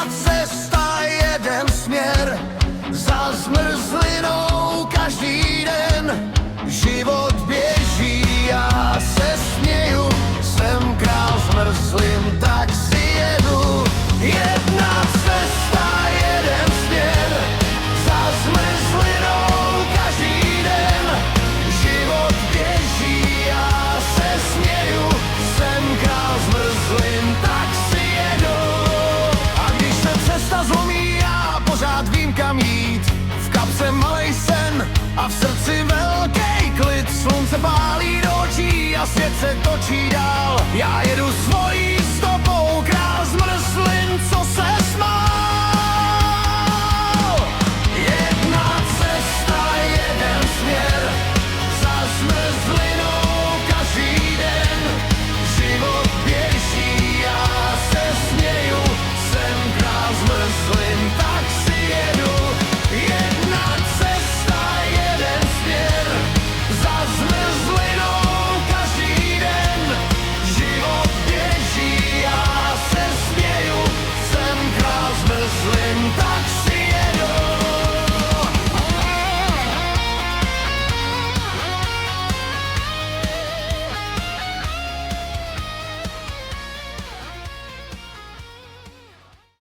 cesta, jeden směr, za zmrzlinou každý den. Život běží, já se směju, jsem král zmrzlin, tak si jedu. Jedna cesta, jeden směr, za zmrzlinou každý den. Život běží, já se směju, jsem král zmrzlin, tak si jedu. A když se cesta zlomí, já pořád vím, kam jít. V kapse malej sen a v srdci velký klid. Slunce pálí do očí a svět se točí dál. Já